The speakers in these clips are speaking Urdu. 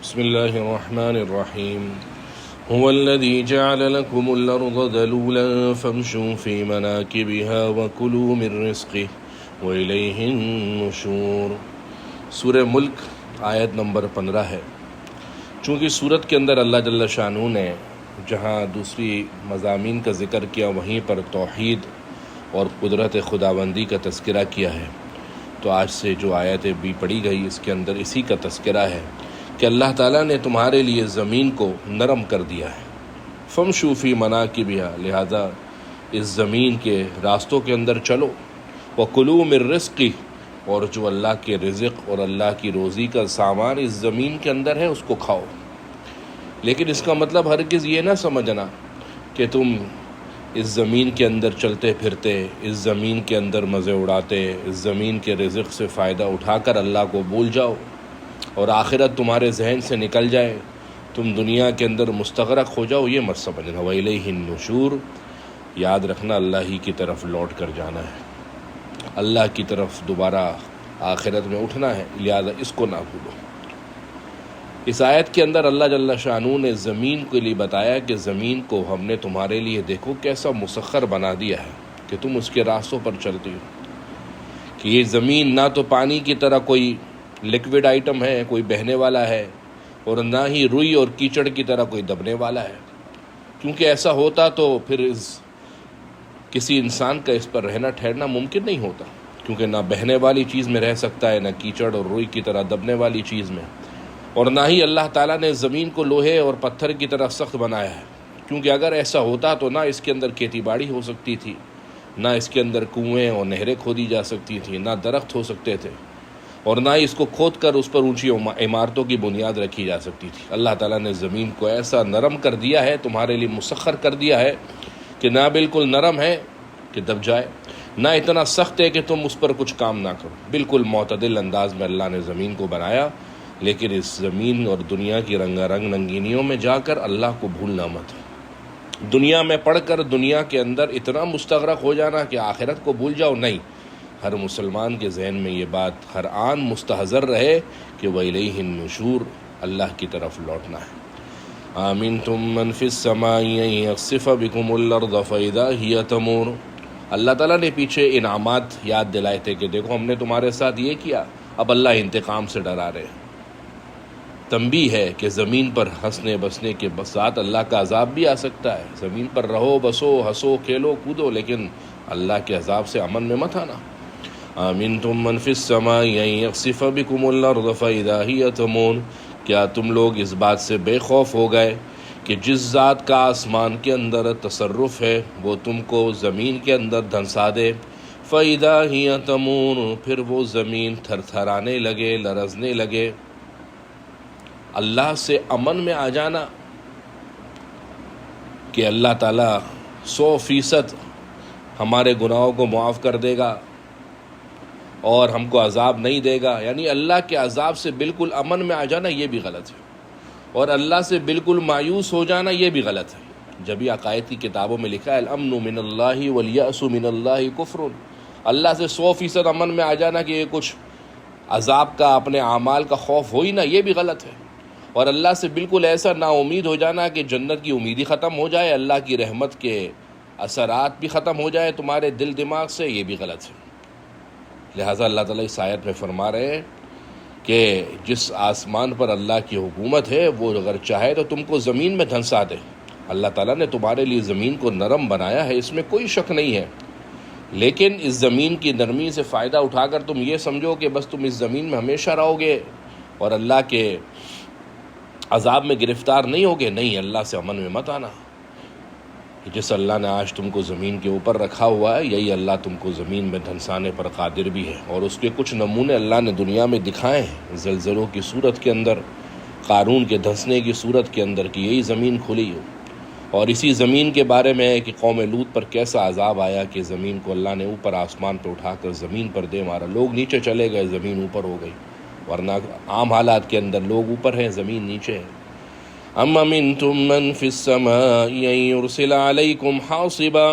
بسم الله الرحمن الرحيم هو الذي جعل لكم الأرض ذلولا فامشوا في مناكبها وكلوا من رزقه وإليه النشور۔ سورہ ملک آیت نمبر 15 ہے۔ چونکہ سورت کے اندر اللہ جل شانہ نے جہاں دوسری مضامین کا ذکر کیا وہیں پر توحید اور قدرت خداوندی کا تذکرہ کیا ہے، تو آج سے جو آیت بھی پڑھی گئی اس کے اندر اسی کا تذکرہ ہے کہ اللہ تعالیٰ نے تمہارے لیے زمین کو نرم کر دیا ہے۔ فَامْشُوا فِي مَنَاكِبِهَا، لہذا اس زمین کے راستوں کے اندر چلو، وَكُلُوا مِن رِزْقِهِ، اور جو اللہ کے رزق اور اللہ کی روزی کا سامان اس زمین کے اندر ہے اس کو کھاؤ۔ لیکن اس کا مطلب ہرگز یہ نہ سمجھنا کہ تم اس زمین کے اندر چلتے پھرتے، اس زمین کے اندر مزے اڑاتے، اس زمین کے رزق سے فائدہ اٹھا کر اللہ کو بھول جاؤ اور آخرت تمہارے ذہن سے نکل جائے، تم دنیا کے اندر مستغرق ہو جاؤ، یہ مت سمجھنا۔ وَإِلَيْهِ النُّشُورُ، یاد رکھنا اللہ ہی کی طرف لوٹ کر جانا ہے، اللہ کی طرف دوبارہ آخرت میں اٹھنا ہے، لہذا اس کو نہ بھولو۔ اس آیت کے اندر اللہ جل شانہ نے زمین کے لیے بتایا کہ زمین کو ہم نے تمہارے لیے دیکھو کیسا مسخر بنا دیا ہے کہ تم اس کے راستوں پر چلتی ہو، کہ یہ زمین نہ تو پانی کی طرح کوئی لیکوڈ آئٹم ہے، کوئی بہنے والا ہے، اور نہ ہی روئی اور کیچڑ کی طرح کوئی دبنے والا ہے، کیونکہ ایسا ہوتا تو پھر کسی انسان کا اس پر رہنا ٹھہرنا ممکن نہیں ہوتا، کیونکہ نہ بہنے والی چیز میں رہ سکتا ہے، نہ کیچڑ اور روئی کی طرح دبنے والی چیز میں، اور نہ ہی اللہ تعالیٰ نے زمین کو لوہے اور پتھر کی طرح سخت بنایا ہے، کیونکہ اگر ایسا ہوتا تو نہ اس کے اندر کھیتی باڑی ہو سکتی تھی، نہ اس کے اندر کنویں اور نہریں کھودی جا سکتی تھیں، نہ درخت ہو سکتے تھے، اور نہ اس کو کھود کر اس پر اونچی عمارتوں کی بنیاد رکھی جا سکتی تھی۔ اللہ تعالیٰ نے زمین کو ایسا نرم کر دیا ہے، تمہارے لیے مسخر کر دیا ہے کہ نہ بالکل نرم ہے کہ دب جائے، نہ اتنا سخت ہے کہ تم اس پر کچھ کام نہ کرو، بالکل معتدل انداز میں اللہ نے زمین کو بنایا۔ لیکن اس زمین اور دنیا کی رنگا رنگ رنگینیوں میں جا کر اللہ کو بھولنا مت، دنیا میں پڑھ کر دنیا کے اندر اتنا مستغرق ہو جانا کہ آخرت کو بھول جاؤ، نہیں۔ ہر مسلمان کے ذہن میں یہ بات ہر آن مستحضر رہے کہ وَإِلَيْهِ النُّشُورُ، اللہ کی طرف لوٹنا ہے۔ آمنتم من فی السماء ان یخسف بکم الارض فاذا ہی تمور، اللہ تعالیٰ نے پیچھے انعامات یاد دلائے تھے کہ دیکھو ہم نے تمہارے ساتھ یہ کیا، اب اللہ انتقام سے ڈرا رہے ہیں۔ تنبیہ ہے کہ زمین پر ہنسنے بسنے کے ساتھ اللہ کا عذاب بھی آ سکتا ہے، زمین پر رہو بسو ہنسو کھیلو کودو، لیکن اللہ کے عذاب سے امن میں مت آنا۔ آمنتم من فی السماء ان یخسف بکم الارض فاذا ہی تمور، کیا تم لوگ اس بات سے بے خوف ہو گئے کہ جس ذات کا آسمان کے اندر تصرف ہے وہ تم کو زمین کے اندر دھنسا دے، فاذا ہی تمور، پھر وہ زمین تھر تھرانے لگے، لرزنے لگے۔ اللہ سے امن میں آ جانا کہ اللہ تعالیٰ 100% ہمارے گناہوں کو معاف کر دے گا اور ہم کو عذاب نہیں دے گا، یعنی اللہ کے عذاب سے بالکل امن میں آ جانا یہ بھی غلط ہے، اور اللہ سے بالکل مایوس ہو جانا یہ بھی غلط ہے۔ جب یہ عقائد کی کتابوں میں لکھا ہے الامن من اللہ والیأس من اللہ کفر، اللہ سے 100% امن میں آ جانا کہ یہ کچھ عذاب کا اپنے اعمال کا خوف ہو ہی نہ، یہ بھی غلط ہے، اور اللہ سے بالکل ایسا نا امید ہو جانا کہ جنت کی امید ہی ختم ہو جائے، اللہ کی رحمت کے اثرات بھی ختم ہو جائے تمہارے دل دماغ سے، یہ بھی غلط ہے۔ لہٰذا اللہ تعالیٰ اس آیت میں فرما رہے ہیں کہ جس آسمان پر اللہ کی حکومت ہے وہ اگر چاہے تو تم کو زمین میں دھنسا دے۔ اللہ تعالیٰ نے تمہارے لیے زمین کو نرم بنایا ہے، اس میں کوئی شک نہیں ہے، لیکن اس زمین کی نرمی سے فائدہ اٹھا کر تم یہ سمجھو کہ بس تم اس زمین میں ہمیشہ رہو گے اور اللہ کے عذاب میں گرفتار نہیں ہوگے، نہیں، اللہ سے امن میں مت آنا۔ جس اللہ نے آج تم کو زمین کے اوپر رکھا ہوا ہے یہی اللہ تم کو زمین میں دھنسانے پر قادر بھی ہے، اور اس کے کچھ نمونے اللہ نے دنیا میں دکھائے ہیں، زلزلوں کی صورت کے اندر، قارون کے دھنسنے کی صورت کے اندر کہ یہی زمین کھلی ہو، اور اسی زمین کے بارے میں ہے کہ قوم لوط پر کیسا عذاب آیا کہ زمین کو اللہ نے اوپر آسمان پہ اٹھا کر زمین پر دے مارا، لوگ نیچے چلے گئے زمین اوپر ہو گئی، ورنہ عام حالات کے اندر لوگ اوپر ہیں زمین نیچے ہے۔ ام امنتم من فی السماء ان یرسل علیکم حاصبا،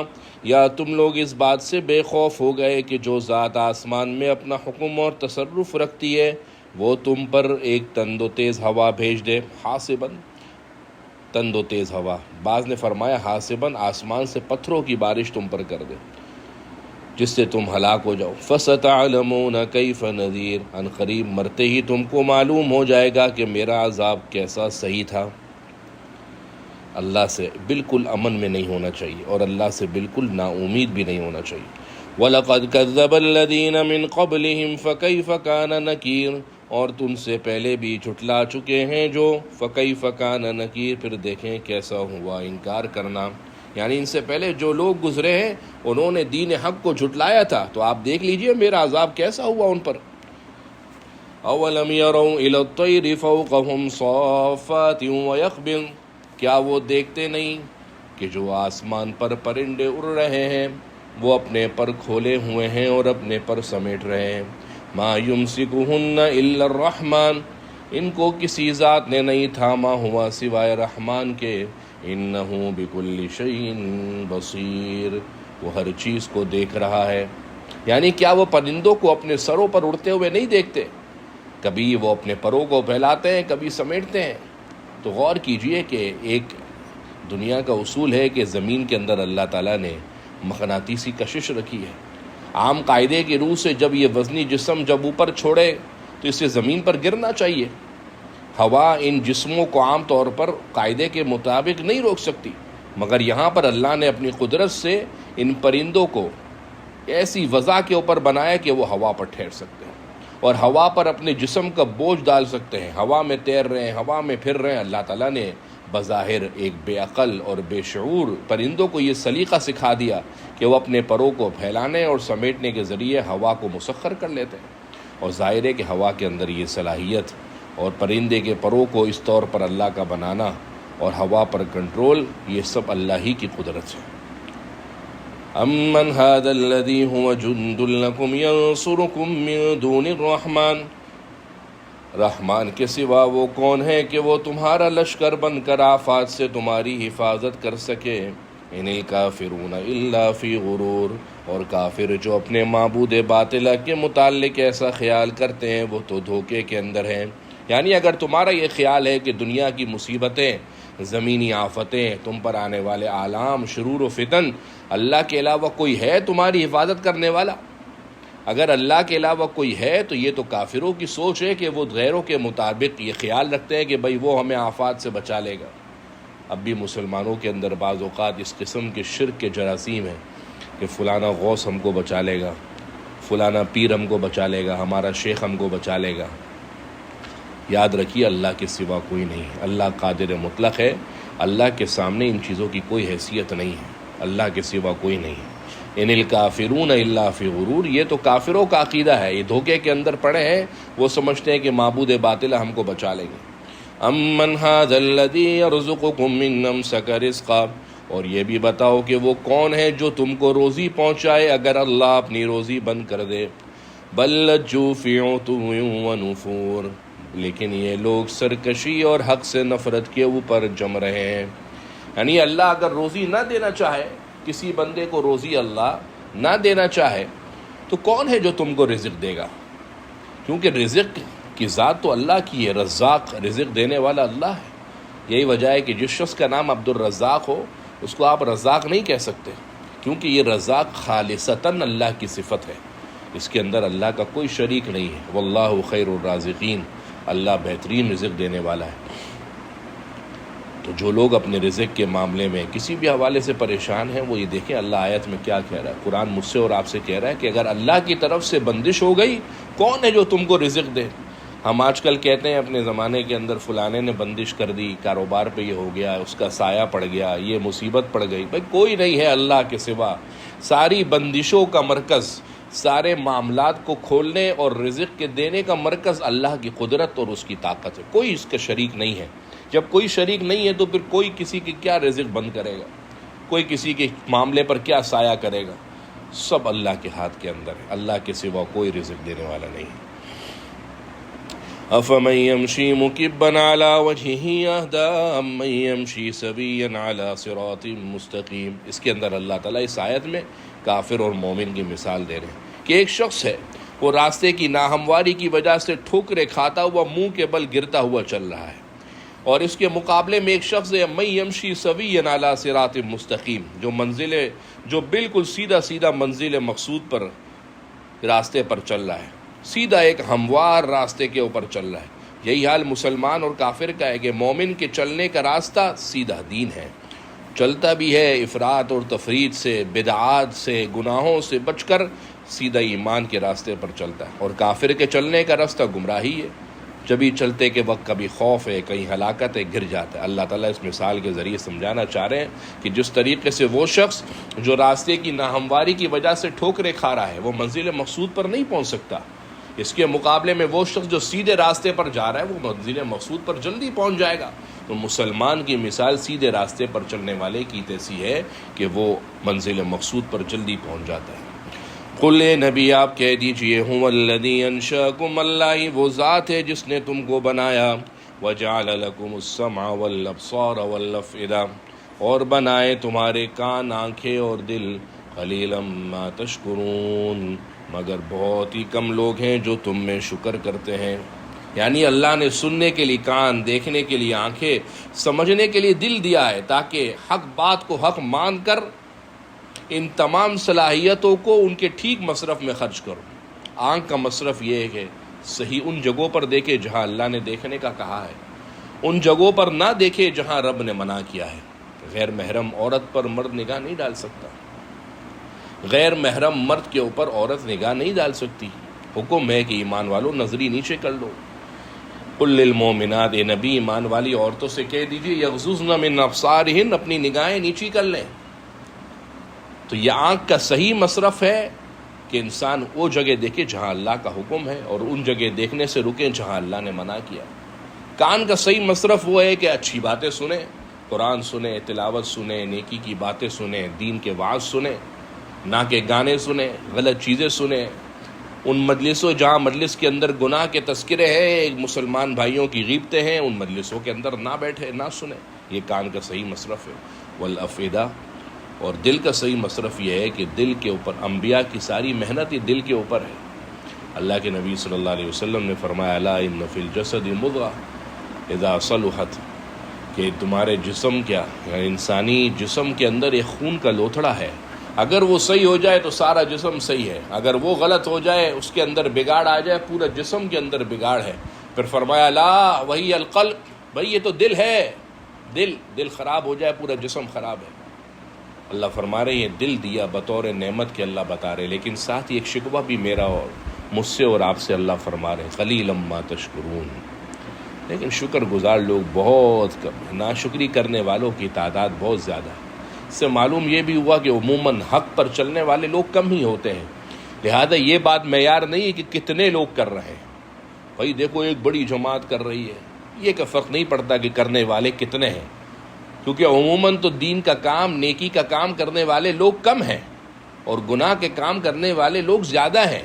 یا تم لوگ اس بات سے بے خوف ہو گئے کہ جو ذات آسمان میں اپنا حکم اور تصرف رکھتی ہے وہ تم پر ایک تند و تیز ہوا بھیج دے، حاسباً، تند و تیز ہوا، بعض نے فرمایا حاسباً آسمان سے پتھروں کی بارش تم پر کر دے جس سے تم ہلاک ہو جاؤ، فَسَتَعْلَمُونَ كَيْفَ نَذِيرٌ، ان قریب مرتے ہی تم کو معلوم ہو جائے گا کہ میرا عذاب کیسا صحیح تھا۔ اللہ سے بالکل امن میں نہیں ہونا چاہیے اور اللہ سے بالکل نا امید بھی نہیں ہونا چاہیے۔ وَلَقَدْ كَذَّبَ الَّذِينَ مِن قَبْلِهِمْ فَكَيْفَ كَانَ نَكِيرٌ، اور تم سے پہلے بھی جھٹلا چکے ہیں جو، فَكَيْفَ كَانَ نَكِيرٌ، پھر دیکھیں کیسا ہوا انکار کرنا، یعنی ان سے پہلے جو لوگ گزرے ہیں انہوں نے دین حق کو جھٹلایا تھا، تو آپ دیکھ لیجئے میرا عذاب کیسا ہوا ان پر۔ اولم يروا الى الطير فوقهم صافات ويقبضن، کیا وہ دیکھتے نہیں کہ جو آسمان پر پرندے اڑ رہے ہیں وہ اپنے پر کھولے ہوئے ہیں اور اپنے پر سمیٹ رہے ہیں، ما يمسكهن الا الرحمن، ان کو کسی ذات نے نہیں تھاما ہوا سوائے رحمان کے، انہ بکل شیء بصیر، وہ ہر چیز کو دیکھ رہا ہے۔ یعنی کیا وہ پرندوں کو اپنے سروں پر اڑتے ہوئے نہیں دیکھتے؟ کبھی وہ اپنے پروں کو پھیلاتے ہیں، کبھی سمیٹتے ہیں۔ تو غور کیجئے کہ ایک دنیا کا اصول ہے کہ زمین کے اندر اللہ تعالیٰ نے مقناطیسی کشش رکھی ہے۔ عام قاعدے کی روح سے جب یہ وزنی جسم جب اوپر چھوڑے تو اسے زمین پر گرنا چاہیے۔ ہوا ان جسموں کو عام طور پر قاعدے کے مطابق نہیں روک سکتی، مگر یہاں پر اللہ نے اپنی قدرت سے ان پرندوں کو ایسی وضع کے اوپر بنایا کہ وہ ہوا پر ٹھہر سکتے ہیں اور ہوا پر اپنے جسم کا بوجھ ڈال سکتے ہیں، ہوا میں تیر رہے ہیں، ہوا میں پھر رہے ہیں۔ اللہ تعالیٰ نے بظاہر ایک بے عقل اور بے شعور پرندوں کو یہ سلیقہ سکھا دیا کہ وہ اپنے پروں کو پھیلانے اور سمیٹنے کے ذریعے ہوا کو مسخر کر لیتے ہیں، اور ظاہر ہے کہ ہوا کے اندر یہ صلاحیت اور پرندے کے پروں کو اس طور پر اللہ کا بنانا اور ہوا پر کنٹرول، یہ سب اللہ ہی کی قدرت ہے۔ امن هذا الذي هو جند لكم ينصركم من دون الرحمن، رحمان کے سوا وہ کون ہے کہ وہ تمہارا لشکر بن کر آفات سے تمہاری حفاظت کر سکے؟ ان الکافرون الا فی غرور، اور کافر جو اپنے معبود باطلہ کے متعلق ایسا خیال کرتے ہیں وہ تو دھوکے کے اندر ہیں۔ یعنی اگر تمہارا یہ خیال ہے کہ دنیا کی مصیبتیں، زمینی آفتیں، تم پر آنے والے آلام، شرور و فتن، اللہ کے علاوہ کوئی ہے تمہاری حفاظت کرنے والا، اگر اللہ کے علاوہ کوئی ہے تو یہ تو کافروں کی سوچ ہے کہ وہ غیروں کے مطابق یہ خیال رکھتے ہیں کہ بھئی وہ ہمیں آفات سے بچا لے گا۔ اب بھی مسلمانوں کے اندر بعض اوقات اس قسم کے شرک کے جراثیم ہیں کہ فلانا غوث ہم کو بچا لے گا، فلانا پیر ہم کو بچا لے گا، ہمارا شیخ ہم کو بچا لے گا۔ یاد رکھیے اللہ کے سوا کوئی نہیں ہے، اللہ قادر مطلق ہے، اللہ کے سامنے ان چیزوں کی کوئی حیثیت نہیں ہے، اللہ کے سوا کوئی نہیں ہے۔ ان الکافرون الا فی غرور، یہ تو کافروں کا عقیدہ ہے، یہ دھوکے کے اندر پڑے ہیں، وہ سمجھتے ہیں کہ معبود باطل ہم کو بچا لیں گے۔ امن ھذا الذی یرزقکم من امسک رزقا، اور یہ بھی بتاؤ کہ وہ کون ہے جو تم کو روزی پہنچائے اگر اللہ اپنی روزی بند کر دے۔ بل لجوا فی عتو ونفور، لیکن یہ لوگ سرکشی اور حق سے نفرت کے اوپر جم رہے ہیں۔ یعنی اللہ اگر روزی نہ دینا چاہے، کسی بندے کو روزی اللہ نہ دینا چاہے تو کون ہے جو تم کو رزق دے گا؟ کیونکہ رزق کی ذات تو اللہ کی ہے، رزاق، رزق دینے والا اللہ ہے۔ یہی وجہ ہے کہ جس شخص کا نام عبد الرزاق ہو اس کو آپ رزاق نہیں کہہ سکتے، کیونکہ یہ رزاق خالصتاً اللہ کی صفت ہے، اس کے اندر اللہ کا کوئی شریک نہیں ہے۔ واللہ خیر الرازقین، اللہ بہترین رزق دینے والا ہے۔ تو جو لوگ اپنے رزق کے معاملے میں کسی بھی حوالے سے پریشان ہیں وہ یہ دیکھیں اللہ آیت میں کیا کہہ رہا ہے۔ قرآن مجھ سے اور آپ سے کہہ رہا ہے کہ اگر اللہ کی طرف سے بندش ہو گئی، کون ہے جو تم کو رزق دے؟ ہم آج کل کہتے ہیں اپنے زمانے کے اندر فلانے نے بندش کر دی، کاروبار پہ یہ ہو گیا، اس کا سایہ پڑ گیا، یہ مصیبت پڑ گئی۔ بھائی کوئی نہیں ہے اللہ کے سوا، ساری بندشوں کا مرکز، سارے معاملات کو کھولنے اور رزق کے دینے کا مرکز اللہ کی قدرت اور اس کی طاقت ہے، کوئی اس کا شریک نہیں ہے۔ جب کوئی شریک نہیں ہے تو پھر کوئی کسی کی کیا رزق بند کرے گا، کوئی کسی کے معاملے پر کیا سایہ کرے گا؟ سب اللہ کے ہاتھ کے اندر ہے، اللہ کے سوا کوئی رزق دینے والا نہیں ہے۔ افمن یمشی مکبا علی وجہہ اہدی امن یمشی سویا علی صراط مستقیم، اس کے اندر اللہ تعالیٰ اس آیت میں کافر اور مومن کی مثال دے رہے ہیں کہ ایک شخص ہے وہ راستے کی ناہمواری کی وجہ سے ٹھوکریں کھاتا ہوا منہ کے بل گرتا ہوا چل رہا ہے، اور اس کے مقابلے میں ایک شخص ہے من یمشی سویا علی صراط مستقیم، جو بالکل سیدھا منزل مقصود پر راستے پر چل رہا ہے، سیدھا ایک ہموار راستے کے اوپر چل رہا ہے۔ یہی حال مسلمان اور کافر کا ہے کہ مومن کے چلنے کا راستہ سیدھا دین ہے، چلتا بھی ہے افراط اور تفرید سے، بدعات سے، گناہوں سے بچ کر سیدھا ایمان کے راستے پر چلتا ہے، اور کافر کے چلنے کا راستہ گمراہی ہے، جبھی چلتے کے وقت کبھی خوف ہے، کہیں ہلاکت ہے، گر جاتا ہے۔ اللہ تعالیٰ اس مثال کے ذریعے سمجھانا چاہ رہے ہیں کہ جس طریقے سے وہ شخص جو راستے کی ناہمواری کی وجہ سے ٹھوکریں کھا رہا ہے وہ منزل مقصود پر نہیں پہنچ سکتا، اس کے مقابلے میں وہ شخص جو سیدھے راستے پر جا رہا ہے وہ منزل مقصود پر جلدی پہنچ جائے گا۔ تو مسلمان کی مثال سیدھے راستے پر چلنے والے کی تیسی ہے کہ وہ منزل مقصود پر جلدی پہنچ جاتا ہے۔ قل اے نبی آپ کہہ دیجئے هو الذی انشأکم، اللہ ہی وہ ذات ہے جس نے تم کو بنایا، وجعل لکم السمع والابصار والافئدہ، اور بنائے تمہارے کان، آنکھیں اور دل، قلیلا ما تشکرون، مگر بہت ہی کم لوگ ہیں جو تم میں شکر کرتے ہیں۔ یعنی اللہ نے سننے کے لیے کان، دیکھنے کے لیے آنکھیں، سمجھنے کے لیے دل دیا ہے تاکہ حق بات کو حق مان کر ان تمام صلاحیتوں کو ان کے ٹھیک مصرف میں خرچ کرو۔ آنکھ کا مصرف یہ ہے کہ صحیح ان جگہوں پر دیکھے جہاں اللہ نے دیکھنے کا کہا ہے، ان جگہوں پر نہ دیکھے جہاں رب نے منع کیا ہے۔ غیر محرم عورت پر مرد نگاہ نہیں ڈال سکتا، غیر محرم مرد کے اوپر عورت نگاہ نہیں ڈال سکتی۔ حکم ہے کہ ایمان والوں نظری نیچے کر لو۔ قل للمؤمنات، اے نبی ایمان والی عورتوں سے کہہ دیجیے یغضضن من ابصارہن، اپنی نگاہیں نیچی کر لیں۔ تو یہ آنکھ کا صحیح مصرف ہے کہ انسان وہ جگہ دیکھے جہاں اللہ کا حکم ہے اور ان جگہ دیکھنے سے رکیں جہاں اللہ نے منع کیا۔ کان کا صحیح مصرف وہ ہے کہ اچھی باتیں سنیں، قرآن سنیں، تلاوت سنیں، نیکی کی باتیں سنیں، دین کے وعظ سنیں، نہ کہ گانے سنیں، غلط چیزیں سنیں۔ ان مجلسوں جہاں مجلس کے اندر گناہ کے تذکرے ہیں، مسلمان بھائیوں کی غیبتیں ہیں، ان مجلسوں کے اندر نہ بیٹھے، نہ سنیں۔ یہ کان کا صحیح مصرف ہے۔ والافئدہ، اور دل کا صحیح مصرف یہ ہے کہ دل کے اوپر انبیاء کی ساری محنت ہی دل کے اوپر ہے۔ اللہ کے نبی صلی اللہ علیہ وسلم نے فرمایا الا ان فی الجسد مضغہ اذا صلحت، کہ تمہارے جسم کیا، یعنی انسانی جسم کے اندر ایک خون کا لوتھڑا ہے، اگر وہ صحیح ہو جائے تو سارا جسم صحیح ہے، اگر وہ غلط ہو جائے، اس کے اندر بگاڑ آ جائے، پورا جسم کے اندر بگاڑ ہے۔ پھر فرمایا لا وہی القلب، بھائی یہ تو دل ہے، دل خراب ہو جائے پورا جسم خراب ہے۔ اللہ فرما رہے ہیں دل دیا بطور نعمت کے اللہ بتا رہے، لیکن ساتھ ہی ایک شکوہ بھی میرا اور مجھ سے اور آپ سے اللہ فرما رہے ہیں قلیلا ما تشکرون، لیکن شکر گزار لوگ بہت کم ہیں، ناشکری کرنے والوں کی تعداد بہت زیادہ ہے۔ اس سے معلوم یہ بھی ہوا کہ عموماً حق پر چلنے والے لوگ کم ہی ہوتے ہیں، لہذا یہ بات معیار نہیں ہے کہ کتنے لوگ کر رہے ہیں۔ بھائی دیکھو ایک بڑی جماعت کر رہی ہے، یہ کا فرق نہیں پڑتا کہ کرنے والے کتنے ہیں، کیونکہ عموماً تو دین کا کام، نیکی کا کام کرنے والے لوگ کم ہیں اور گناہ کے کام کرنے والے لوگ زیادہ ہیں۔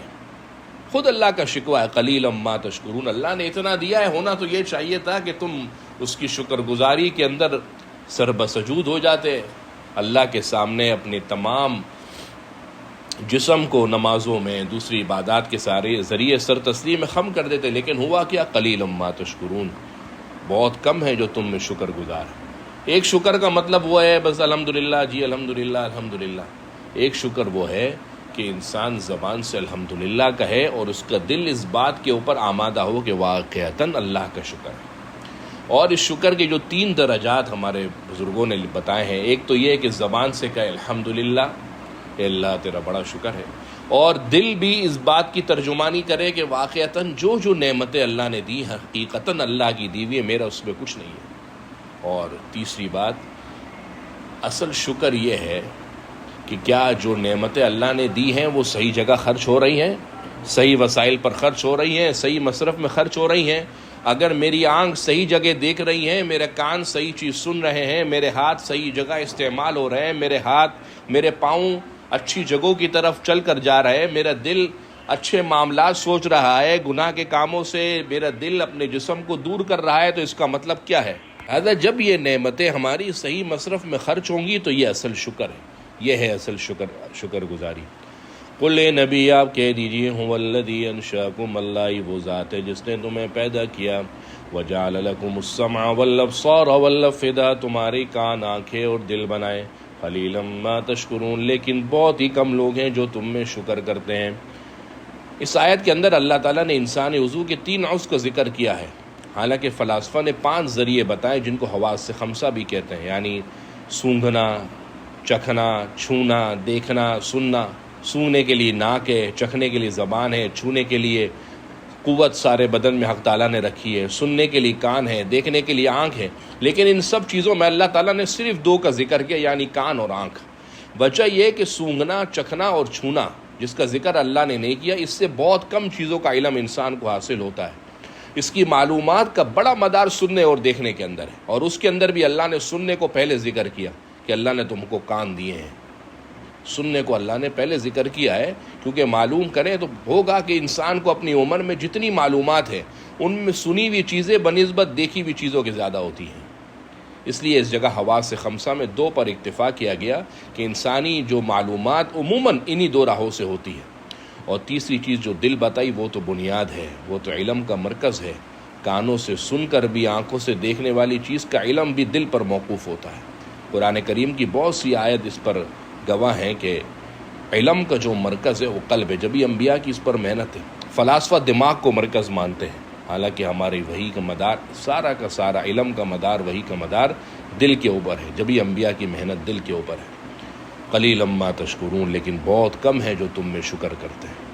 خود اللہ کا شکوہ ہے قلیلا ما تشکرون، اللہ نے اتنا دیا ہے، ہونا تو یہ چاہیے تھا کہ تم اس کی شکر گزاری کے اندر سر بسجود ہو جاتے، اللہ کے سامنے اپنے تمام جسم کو نمازوں میں، دوسری عبادات کے سارے ذریعے سر تسلیم خم کر دیتے، لیکن ہوا کیا قلیلا ما تشکرون، بہت کم ہے جو تم میں شکر گزار ہے۔ ایک شکر کا مطلب وہ ہے بس الحمدللہ جی الحمدللہ الحمدللہ، ایک شکر وہ ہے کہ انسان زبان سے الحمدللہ کہے اور اس کا دل اس بات کے اوپر آمادہ ہو کہ واقعتاً اللہ کا شکر ہے۔ اور اس شکر کے جو 3 درجات ہمارے بزرگوں نے بتائے ہیں، ایک تو یہ کہ زبان سے کہے الحمدللہ، اے اللہ تیرا بڑا شکر ہے، اور دل بھی اس بات کی ترجمانی کرے کہ واقعتاً جو نعمتیں اللہ نے دی ہیں حقیقتاً اللہ کی دی ہوئی ہے، میرا اس میں کچھ نہیں ہے۔ اور تیسری بات، اصل شکر یہ ہے کہ کیا جو نعمتیں اللہ نے دی ہیں وہ صحیح جگہ خرچ ہو رہی ہیں، صحیح وسائل پر خرچ ہو رہی ہیں، صحیح مصرف میں خرچ ہو رہی ہیں۔ اگر میری آنکھ صحیح جگہ دیکھ رہی ہیں، میرے کان صحیح چیز سن رہے ہیں، میرے ہاتھ صحیح جگہ استعمال ہو رہے ہیں، میرے پاؤں اچھی جگہوں کی طرف چل کر جا رہے ہیں، میرا دل اچھے معاملات سوچ رہا ہے، گناہ کے کاموں سے میرا دل اپنے جسم کو دور کر رہا ہے، تو اس کا مطلب کیا ہے؟ لہٰذا جب یہ نعمتیں ہماری صحیح مصرف میں خرچ ہوں گی تو یہ اصل شکر ہے، یہ ہے اصل شکر گزاری۔ قل اے نبی آپ کہہ دیجیے هو الذی انشأکم، اللہ ہی وہ ذات ہے جس نے تمہیں پیدا کیا، وجعل لکم السمع والابصار والافئدہ، تمہاری کان، آنکھیں اور دل بنائے، قلیلا ما تشکرون، لیکن بہت ہی کم لوگ ہیں جو تم میں شکر کرتے ہیں۔ اس آیت کے اندر اللہ تعالیٰ نے انسانی عضو کے 3 عضو کا ذکر کیا ہے، حالانکہ فلاسفہ نے 5 ذریعے بتائے جن کو حواس خمسہ بھی کہتے ہیں، یعنی سونگھنا، چکھنا، چھونا، دیکھنا، سننا۔ سونگنے کے لیے ناک ہے، چکھنے کے لیے زبان ہے، چھونے کے لیے قوت سارے بدن میں حق تعالیٰ نے رکھی ہے، سننے کے لیے کان ہے، دیکھنے کے لیے آنکھ ہے، لیکن ان سب چیزوں میں اللہ تعالیٰ نے صرف 2 کا ذکر کیا، یعنی کان اور آنکھ۔ وجہ یہ کہ سونگنا، چکھنا اور چھونا جس کا ذکر اللہ نے نہیں کیا، اس سے بہت کم چیزوں کا علم انسان کو حاصل ہوتا ہے۔ اس کی معلومات کا بڑا مدار سننے اور دیکھنے کے اندر ہے، اور اس کے اندر بھی اللہ نے سننے کو پہلے ذکر کیا کہ اللہ نے تم کو کان دیے ہیں۔ سننے کو اللہ نے پہلے ذکر کیا ہے کیونکہ معلوم کریں تو ہوگا کہ انسان کو اپنی عمر میں جتنی معلومات ہے ان میں سنی ہوئی چیزیں بنسبت دیکھی ہوئی چیزوں کے زیادہ ہوتی ہیں، اس لیے اس جگہ حواس خمسہ میں 2 پر اکتفا کیا گیا کہ انسانی جو معلومات عموماً انہی 2 راہوں سے ہوتی ہے، اور تیسری چیز جو دل بتائی وہ تو بنیاد ہے، وہ تو علم کا مرکز ہے۔ کانوں سے سن کر بھی، آنکھوں سے دیکھنے والی چیز کا علم بھی دل پر موقوف ہوتا ہے۔ قرآن کریم کی بہت سی آیت اس پر گواہ ہیں کہ علم کا جو مرکز ہے وہ قلب ہے، جبھی انبیاء کی اس پر محنت ہے۔ فلاسفہ دماغ کو مرکز مانتے ہیں، حالانکہ ہماری وحی کا مدار، سارا کا سارا علم کا مدار، وحی کا مدار دل کے اوپر ہے، جبھی انبیاء کی محنت دل کے اوپر ہے۔ قلیلا ما تشکرون، لیکن بہت کم ہے جو تم میں شکر کرتے ہیں۔